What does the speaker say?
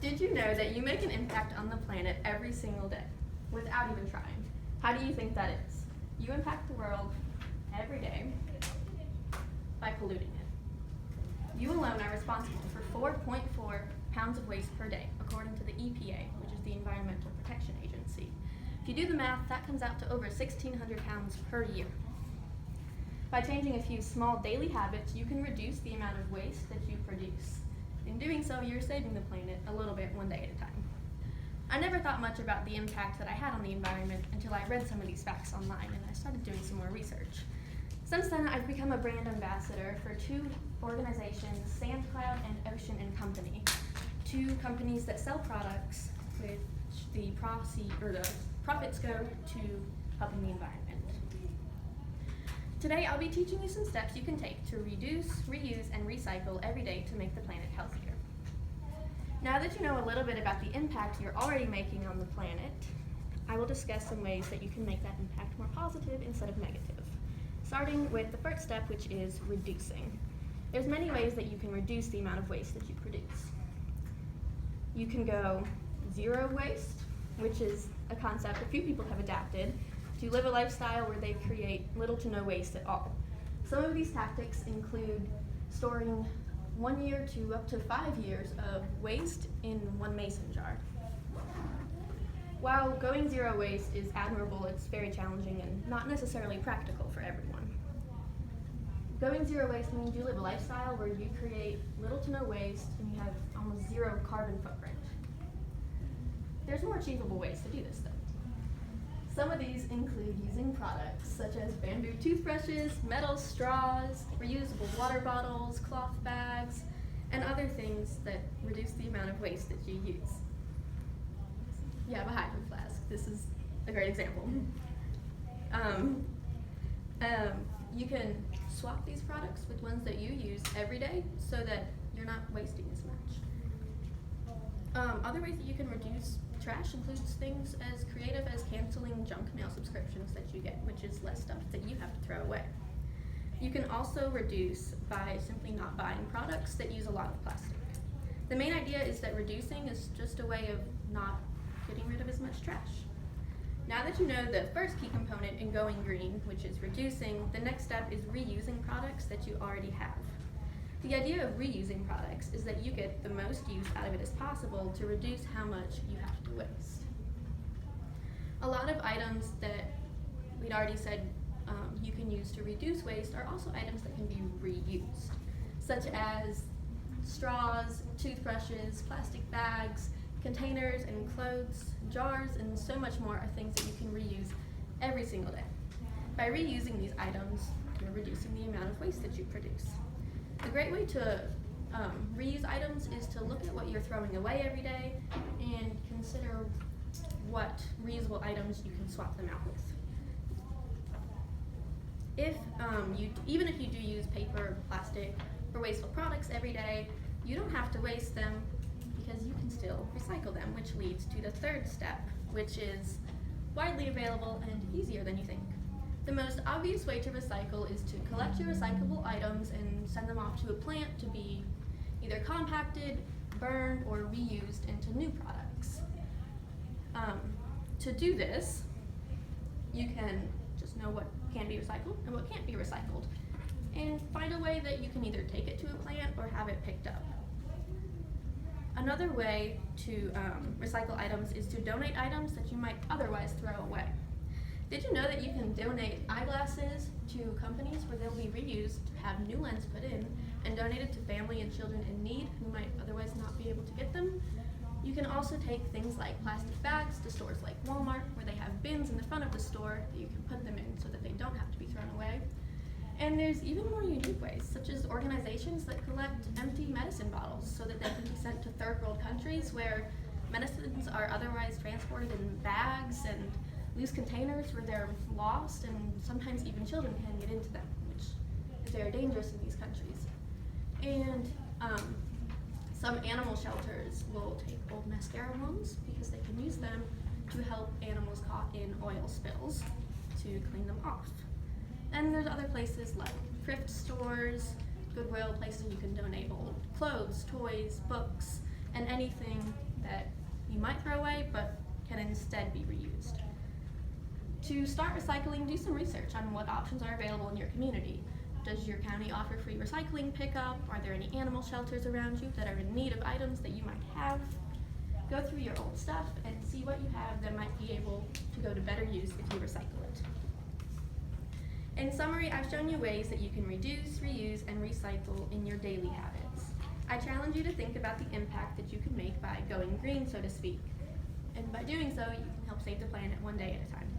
Did you know that you make an impact on the planet every single day without even trying? How do you think that is? You impact the world every day by polluting it. You alone are responsible for 4.4 pounds of waste per day, according to the EPA, which is the Environmental Protection Agency. If you do the math, that comes out to over 1,600 pounds per year. By changing a few small daily habits, you can reduce the amount of waste that you produce. In doing so, you're saving the planet a little bit one day at a time. I never thought much about the impact that I had on the environment until I read some of these facts online and I started doing some more research. Since then, I've become a brand ambassador for two organizations, SandCloud and Ocean & Company, two companies that sell products which the profits go to helping the environment. Today, I'll be teaching you some steps you can take to reduce, reuse, and recycle every day to make the planet healthier. Now that you know a little bit about the impact you're already making on the planet, I will discuss some ways that you can make that impact more positive instead of negative. Starting with the first step, which is reducing. There's many ways that you can reduce the amount of waste that you produce. You can go zero waste, which is a concept a few people have adapted to live a lifestyle where they create little to no waste at all. Some of these tactics include storing 1 year to up to 5 years of waste in one mason jar. While going zero waste is admirable, it's very challenging and not necessarily practical for everyone. Going zero waste means you live a lifestyle where you create little to no waste and you have almost zero carbon footprint. There's more achievable ways to do this though. Some of these include using products such as bamboo toothbrushes, metal straws, reusable water bottles, cloth bags, and other things that reduce the amount of waste that you use. You have a hydro flask. This is a great example. You can swap these products with ones that you use every day so that you're not wasting as much. Other ways that you can reduce trash includes things as creative as canceling junk mail subscriptions that you get, which is less stuff that you have to throw away. You can also reduce by simply not buying products that use a lot of plastic. The main idea is that reducing is just a way of not getting rid of as much trash. Now that you know the first key component in going green, which is reducing, the next step is reusing products that you already have. The idea of reusing products is that you get the most use out of it as possible to reduce how much you have to waste. A lot of items that we'd already said you can use to reduce waste are also items that can be reused, such as straws, toothbrushes, plastic bags, containers and clothes, jars, and so much more are things that you can reuse every single day. By reusing these items, you're reducing the amount of waste that you produce. A great way to reuse items is to look at what you're throwing away every day and consider what reusable items you can swap them out with. Even if you do use paper, plastic, or wasteful products every day, you don't have to waste them because you can still recycle them, which leads to the third step, which is widely available and easier than you think. The most obvious way to recycle is to collect your recyclable items and send them off to a plant to be either compacted, burned, or reused into new products. To do this, you can just know what can be recycled and what can't be recycled, and find a way that you can either take it to a plant or have it picked up. Another way to recycle items is to donate items that you might otherwise throw away. Did you know that you can donate eyeglasses to companies where they'll be reused to have new lens put in and donated to family and children in need who might otherwise not be able to get them? You can also take things like plastic bags to stores like Walmart, where they have bins in the front of the store that you can put them in so that they don't have to be thrown away. And there's even more unique ways, such as organizations that collect empty medicine bottles so that they can be sent to third world countries where medicines are otherwise transported in bags and loose containers where they're lost, and sometimes even children can get into them, which is very dangerous in these countries. And some animal shelters will take old mascara wands because they can use them to help animals caught in oil spills to clean them off. And there's other places like thrift stores, Goodwill, places you can donate old clothes, toys, books, and anything that you might throw away but can instead be reused. To start recycling, do some research on what options are available in your community. Does your county offer free recycling pickup? Are there any animal shelters around you that are in need of items that you might have? Go through your old stuff and see what you have that might be able to go to better use if you recycle it. In summary, I've shown you ways that you can reduce, reuse, and recycle in your daily habits. I challenge you to think about the impact that you can make by going green, so to speak. And by doing so, you can help save the planet one day at a time.